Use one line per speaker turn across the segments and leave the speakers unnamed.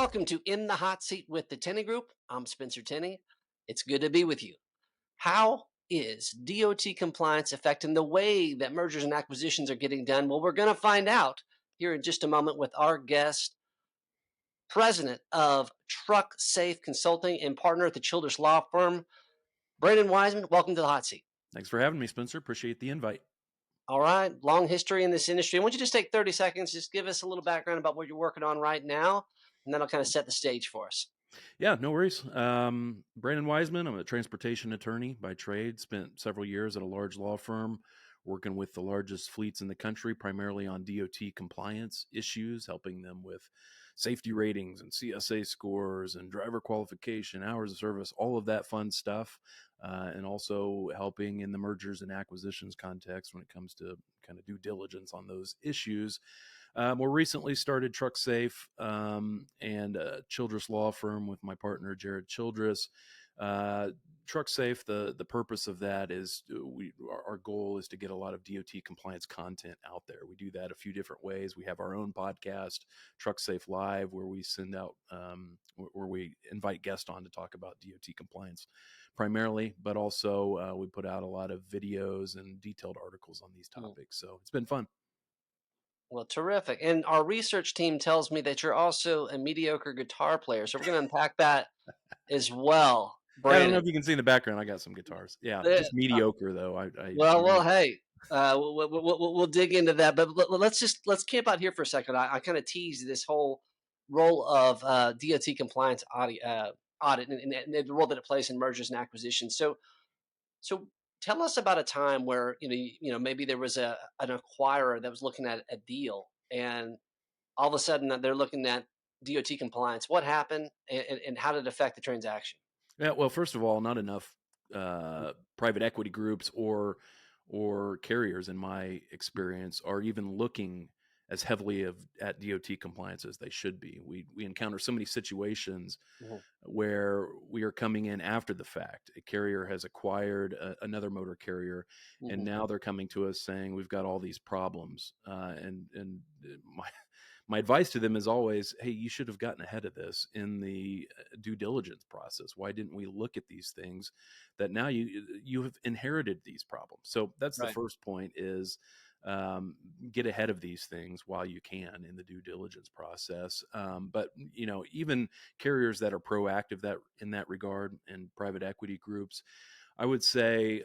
Welcome to In the Hot Seat with the Tenney Group. I'm Spencer Tenney. It's good to be with you. How is DOT compliance affecting the way that mergers and acquisitions are getting done? Well, we're going to find out here in just a moment with our guest, president of Truck Safe Consulting and partner at the Childress Law Firm, Brandon Wiseman. Welcome to the Hot Seat.
Thanks for having me, Spencer. Appreciate the invite.
All right, long history in this industry. I want you to just take 30 seconds, just give us a little background about what you're working on right now, and then I'll kind of set the stage for us.
Yeah, no worries. Brandon Wiseman, I'm a transportation attorney by trade, spent several years at a large law firm working with the largest fleets in the country, primarily on DOT compliance issues, helping them with safety ratings and CSA scores and driver qualification, hours of service, all of that fun stuff. And also helping in the mergers and acquisitions context when it comes to kind of due diligence on those issues. More recently started Truck Safe and Childress Law Firm with my partner, Jared Childress. Truck Safe, the purpose of that is our goal is to get a lot of DOT compliance content out there. We do that a few different ways. We have our own podcast, Truck Safe Live, where we send out, where we invite guests on to talk about DOT compliance primarily, but also we put out a lot of videos and detailed articles on these topics. So it's been fun.
Well, terrific. And our research team tells me that you're also a mediocre guitar player. So we're going to unpack that as well.
Yeah, I don't know
Brandon.
if you can see in the background. I got some guitars. Yeah, just mediocre though.
Hey, we'll dig into that. But let's camp out here for a second. I kind of teased this whole role of DOT compliance audit and the role that it plays in mergers and acquisitions. So tell us about a time where maybe there was an acquirer that was looking at a deal, and all of a sudden they're looking at DOT compliance. What happened, and how did it affect the transaction?
Yeah, well, first of all, not enough private equity groups or carriers, in my experience, are even looking as heavily at DOT compliance as they should be. We encounter so many situations where we are coming in after the fact. A carrier has acquired another motor carrier, and now they're coming to us saying we've got all these problems. And my advice to them is always, hey, you should have gotten ahead of this in the due diligence process. Why didn't we look at these things that now you have inherited these problems? So that's the first point is get ahead of these things while you can in the due diligence process. But even carriers that are proactive in that regard and private equity groups, I would say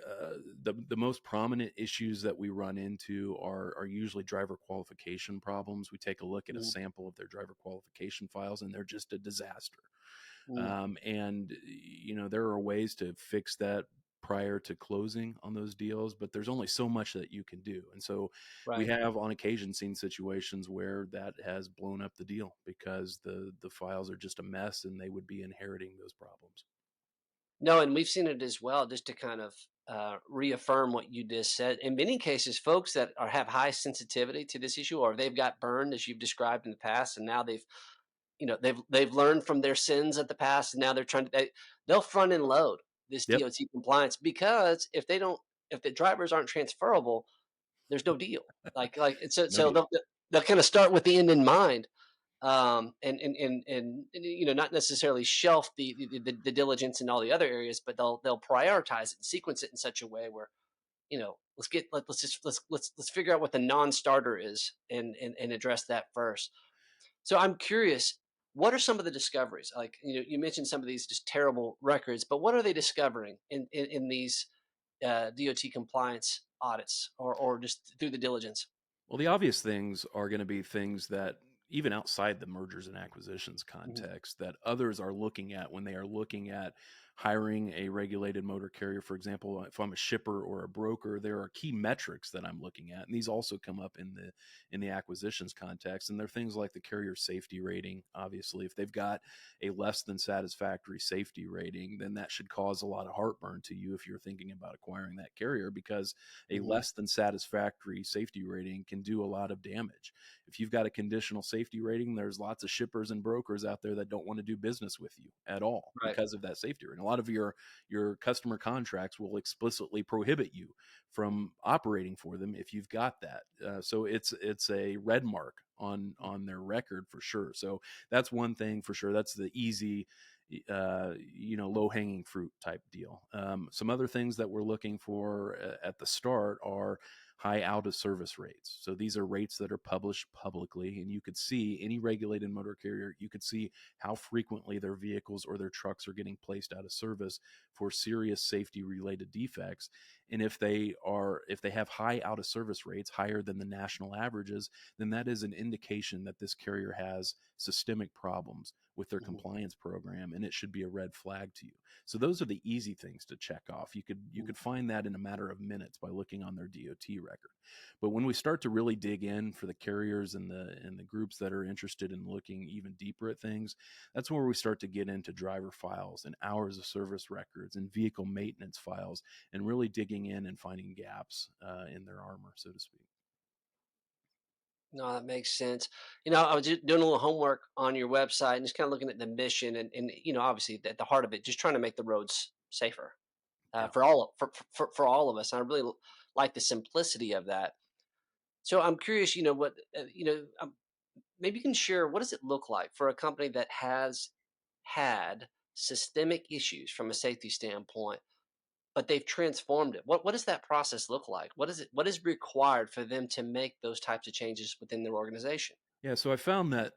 the most prominent issues that we run into are usually driver qualification problems. We take a look at a sample of their driver qualification files, and they're just a disaster. And there are ways to fix that prior to closing on those deals, but there's only so much that you can do. And so we have on occasion seen situations where that has blown up the deal because the files are just a mess and they would be inheriting those problems.
No, and we've seen it as well, just to kind of reaffirm what you just said. In many cases, folks that have high sensitivity to this issue, or they've got burned, as you've described in the past, and now they've learned from their sins of the past, and now they're they'll front end load this DOT compliance, because if the drivers aren't transferable, there's no deal. So they'll kind of start with the end in mind. And not necessarily shelf the diligence in all the other areas, but they'll prioritize it and sequence it in such a way where let's figure out what the non-starter is and address that first. So I'm curious, what are some of the discoveries? Like you mentioned some of these just terrible records, but what are they discovering in these DOT compliance audits or just through the diligence?
Well, the obvious things are going to be things that even outside the mergers and acquisitions context that others are looking at when they are looking at hiring a regulated motor carrier. For example, if I'm a shipper or a broker, there are key metrics that I'm looking at, and these also come up in the acquisitions context. And they're things like the carrier safety rating. Obviously, if they've got a less than satisfactory safety rating, then that should cause a lot of heartburn to you if you're thinking about acquiring that carrier, because a less than satisfactory safety rating can do a lot of damage. If you've got a conditional safety rating, there's lots of shippers and brokers out there that don't want to do business with you at all because of that safety rating. A lot of your customer contracts will explicitly prohibit you from operating for them if you've got that. So it's a red mark on their record for sure. So that's one thing for sure. That's the easy, low hanging fruit type deal. Some other things that we're looking for at the start are high out of service rates. So these are rates that are published publicly, and you could see any regulated motor carrier, you could see how frequently their vehicles or their trucks are getting placed out of service for serious safety related defects. And if they have high out of service rates higher than the national averages, then that is an indication that this carrier has systemic problems with their
Mhm.
compliance program, and it should be a red flag to you. So those are the easy things to check off. You could find that in a matter of minutes by looking on their DOT record. But when we start to really dig in for the carriers and the groups that are interested in looking even deeper at things, that's where we start to get into driver files and hours of service records and vehicle maintenance files, and really digging in and finding gaps in their armor, so to speak.
No, that makes sense. I was just doing a little homework on your website and just kind of looking at the mission and obviously at the heart of it, just trying to make the roads safer
Yeah.
for all of us. And I really like the simplicity of that. So I'm curious, maybe you can share what does it look like for a company that has had systemic issues from a safety standpoint, but they've transformed it. What does that process look like? What is required for them to make those types of changes within their organization?
Yeah. So I found that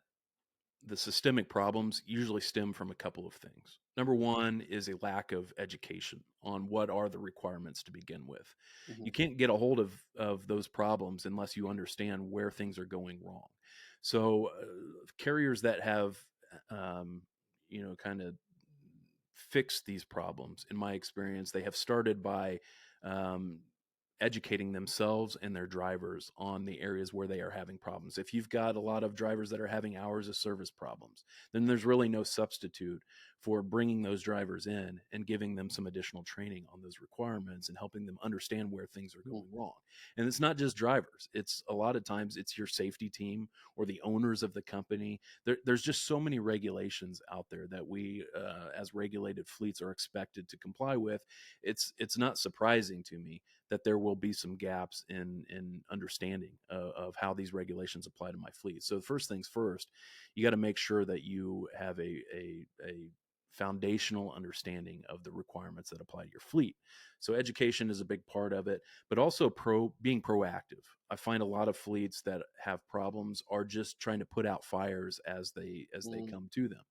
the systemic problems usually stem from a couple of things. Number one is a lack of education on what are the requirements to begin with.
Mhm.
You can't get a hold of those problems unless you understand where things are going wrong. So carriers that have kind of fixed these problems, in my experience, they have started by um, educating themselves and their drivers on the areas where they are having problems. If you've got a lot of drivers that are having hours of service problems, then there's really no substitute for bringing those drivers in and giving them some additional training on those requirements and helping them understand where things are
Mhm.
going wrong. And it's not just drivers. It's a lot of times it's your safety team or the owners of the company. There's just so many regulations out there that we, as regulated fleets, are expected to comply with. It's not surprising to me that there will be some gaps in understanding of how these regulations apply to my fleet. So first things first, you got to make sure that you have a foundational understanding of the requirements that apply to your fleet. So education is a big part of it, but also being proactive. I find a lot of fleets that have problems are just trying to put out fires as they
Mm.
come to them.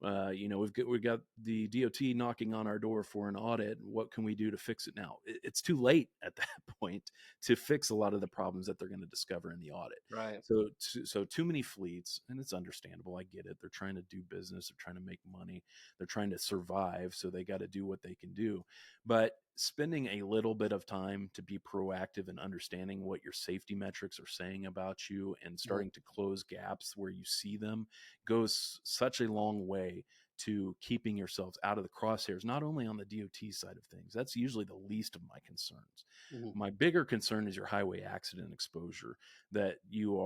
We've got the DOT knocking on our door for an audit. What can we do to fix it now? It's too late at that point to fix a lot of the problems that they're going to discover in the audit.
Right.
So too many fleets, and it's understandable. I get it. They're trying to do business. They're trying to make money. They're trying to survive. So they got to do what they can do. But spending a little bit of time to be proactive and understanding what your safety metrics are saying about you and
Mhm.
starting to close gaps where you see them goes such a long way to keeping yourselves out of the crosshairs, not only on the DOT side of things. That's usually the least of my concerns.
Mhm.
My bigger concern is your highway accident exposure that you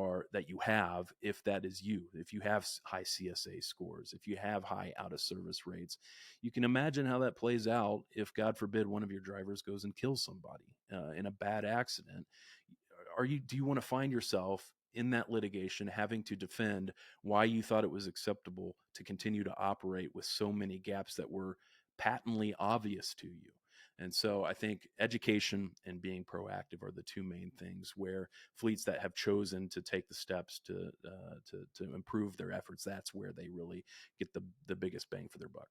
have, if that is you, if you have high CSA scores, if you have high out of service rates. You can imagine how that plays out if, God forbid, one of your drivers goes and kills somebody in a bad accident. Do you want to find yourself in that litigation having to defend why you thought it was acceptable to continue to operate with so many gaps that were patently obvious to you? And so I think education and being proactive are the two main things where fleets that have chosen to take the steps to improve their efforts, that's where they really get the biggest bang for their buck.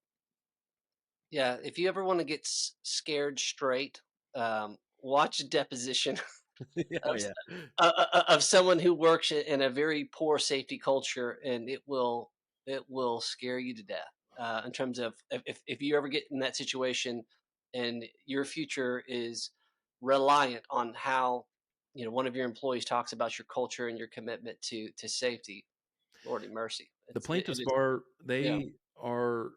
Yeah. If you ever want to get scared straight, watch a deposition
Oh
of
yeah.
of someone who works in a very poor safety culture, and it will scare you to death. In terms of if you ever get in that situation, and your future is reliant on how one of your employees talks about your culture and your commitment to safety. Lordy mercy,
The
it
plaintiffs
is.
bar,
Yeah.
they are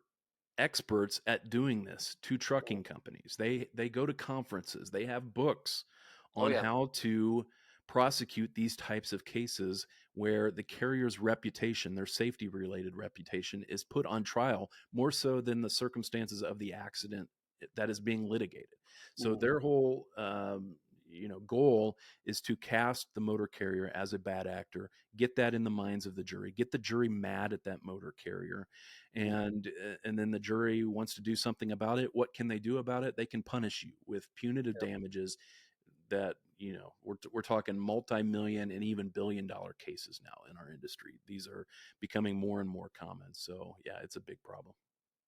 experts at doing this to trucking companies. They go to conferences. They have books
Oh
on
yeah.
how to prosecute these types of cases where the carrier's reputation, their safety related reputation, is put on trial more so than the circumstances of the accident that is being litigated. So
Mhm.
their whole goal is to cast the motor carrier as a bad actor, get that in the minds of the jury, get the jury mad at that motor carrier,
Mhm.
and then the jury wants to do something about it. What can they do about it? They can punish you with punitive
Yep.
damages that, we're talking multi-million and even billion-dollar cases now in our industry. These are becoming more and more common. So yeah, it's a big problem.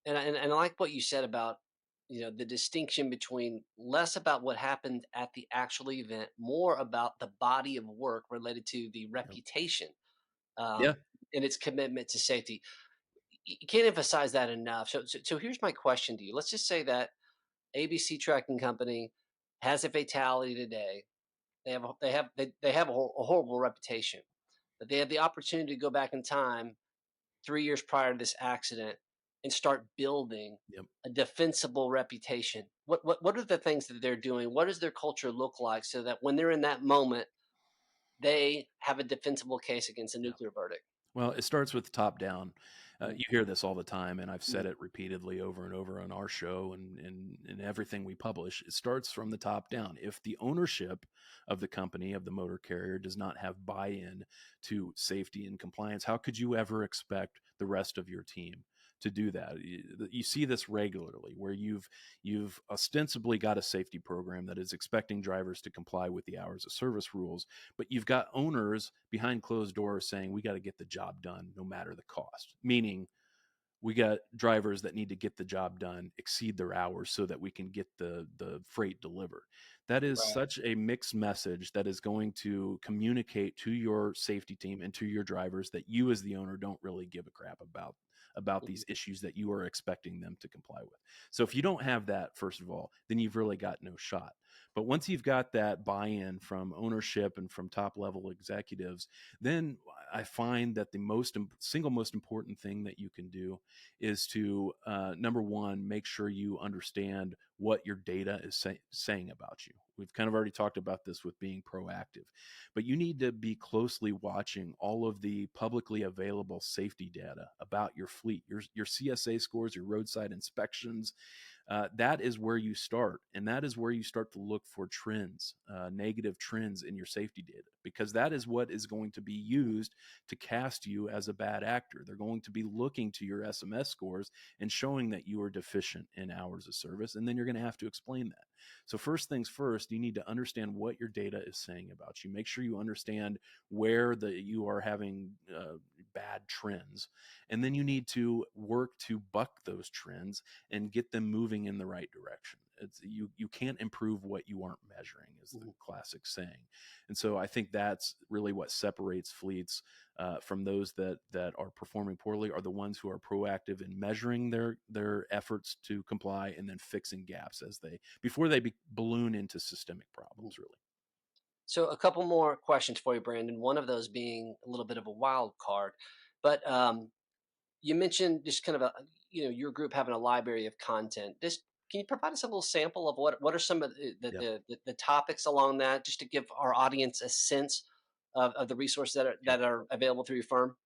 And I like what you said about, the distinction between less about what happened at the actual event, more about the body of work related to the
Yep.
reputation,
Yeah.
and its commitment to safety. You can't emphasize that enough. So here's my question to you. Let's just say that ABC Trucking Company has a fatality today. They have a horrible reputation, but they have the opportunity to go back in time 3 years prior to this accident and start building
Yep.
a defensible reputation. What are the things that they're doing? What does their culture look like so that when they're in that moment, they have a defensible case against a
Yeah.
nuclear verdict?
Well, it starts with the top down.
Mm,
You hear this all the time, and I've
mm,
said it repeatedly over and over on our show and everything we publish. It starts from the top down. If the ownership of the company, of the motor carrier, does not have buy in to safety and compliance, how could you ever expect the rest of your team to do that? You see this regularly where you've ostensibly got a safety program that is expecting drivers to comply with the hours of service rules, but you've got owners behind closed doors saying we got to get the job done no matter the cost, meaning we got drivers that need to get the job done, exceed their hours so that we can get the freight delivered. That is
right.
such a mixed message that is going to communicate to your safety team and to your drivers that you as the owner don't really give a crap about
Mhm.
these issues that you are expecting them to comply with. So if you don't have that, first of all, then you've really got no shot. But once you've got that buy-in from ownership and from top level executives, then I find that the single most important thing that you can do is to number one, make sure you understand what your data is saying about you. We've kind of already talked about this with being proactive, but you need to be closely watching all of the publicly available safety data about your fleet, your CSA scores, your roadside inspections. That is where you start. And that is where you start to look for trends, negative trends in your safety data, because that is what is going to be used to cast you as a bad actor. They're going to be looking to your SMS scores and showing that you are deficient in hours of service. And then you're going to have to explain that. So, first things first, you need to understand what your data is saying about you. Make sure you understand where you are having bad trends. And then you need to work to buck those trends and get them moving in the right direction. You can't improve what you aren't measuring, is the
Mhm.
classic saying. And so I think that's really what separates fleets from those that are performing poorly, are the ones who are proactive in measuring their efforts to comply and then fixing gaps as they before they balloon into systemic
Mhm.
problems. Really,
So a couple more questions for you, Brandon. One of those being a little bit of a wild card, but you mentioned just kind of your group having a library of content. Just can you provide us a little sample of what are some of
yeah.
the topics along that, just to give our audience a sense of the resources that are available through your firm?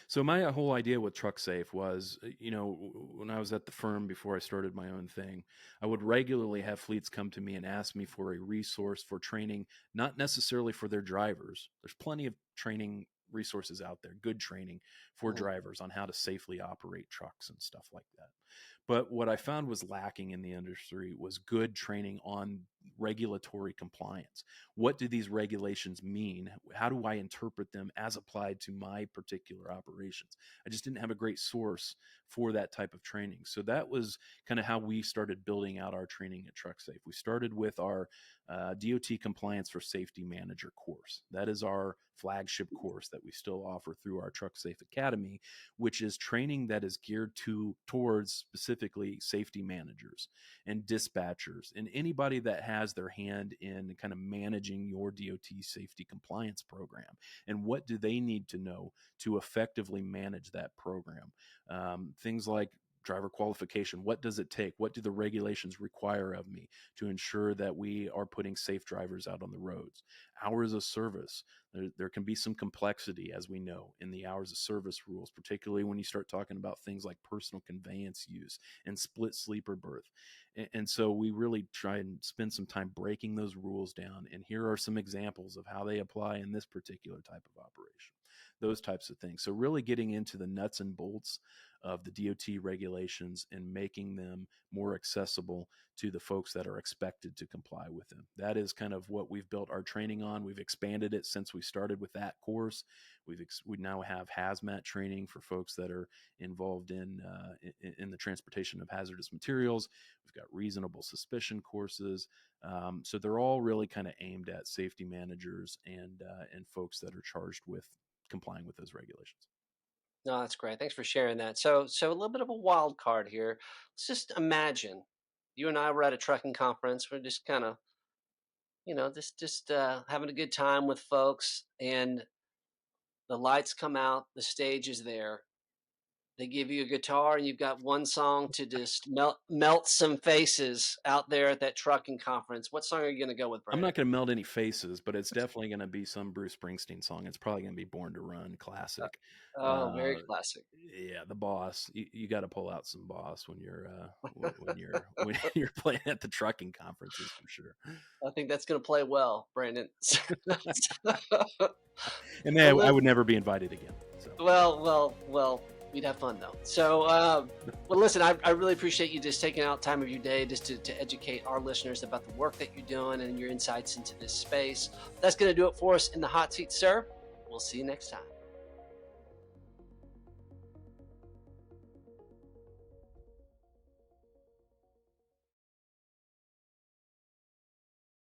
So my whole idea with Truck Safe was, when I was at the firm before I started my own thing, I would regularly have fleets come to me and ask me for a resource for training, not necessarily for their drivers. There's plenty of training resources out there, good training for
Mhm.
drivers on how to safely operate trucks and stuff like that. But what I found was lacking in the industry was good training on regulatory compliance. What do these regulations mean? How do I interpret them as applied to my particular operations? I just didn't have a great source for that type of training. So that was kind of how we started building out our training at TruckSafe. We started with our DOT Compliance for Safety Manager course. That is our flagship course that we still offer through our TruckSafe Academy, which is training that is geared towards specifically safety managers and dispatchers and anybody that has their hand in kind of managing your DOT safety compliance program. And what do they need to know to effectively manage that program? Things like driver qualification. What does it take? What do the regulations require of me to ensure that we are putting safe drivers out on the roads? Hours of service. There can be some complexity, as we know, in the hours of service rules, particularly when you start talking about things like personal conveyance use and split sleeper berth. And so we really try and spend some time breaking those rules down. And here are some examples of how they apply in this particular type of operation, those types of things. So really getting into the nuts and bolts of the DOT regulations and making them more accessible to the folks that are expected to comply with them. That is kind of what we've built our training on. We've expanded it since we started with that course. We now have hazmat training for folks that are involved in the transportation of hazardous materials. We've got reasonable suspicion courses. So they're all really kind of aimed at safety managers and folks that are charged with complying with those regulations.
No, that's great. Thanks for sharing that. So a little bit of a wild card here. Let's just imagine you and I were at a trucking conference. We're just kind of, just having a good time with folks, and the lights come out, the stage is there. They give you a guitar, and you've got one song to just melt some faces out there at that trucking conference. What song are you going to go with,
I'm not
Brandon?
going to melt any faces, but it's definitely going to be some Bruce Springsteen song. It's probably going to be Born to Run,
Uh,
classic.
oh, very
Uh,
classic.
yeah, the Boss. You got to pull out some Boss when you're when you're when you're playing at the trucking conferences for sure.
I think that's going to play well, Brandon.
And
well,
I would never be invited again. So
well. We'd have fun though. So, well, listen, I really appreciate you just taking out time of your day just to educate our listeners about the work that you're doing and your insights into this space. That's going to do it for us in the hot seat, sir. We'll see you next time.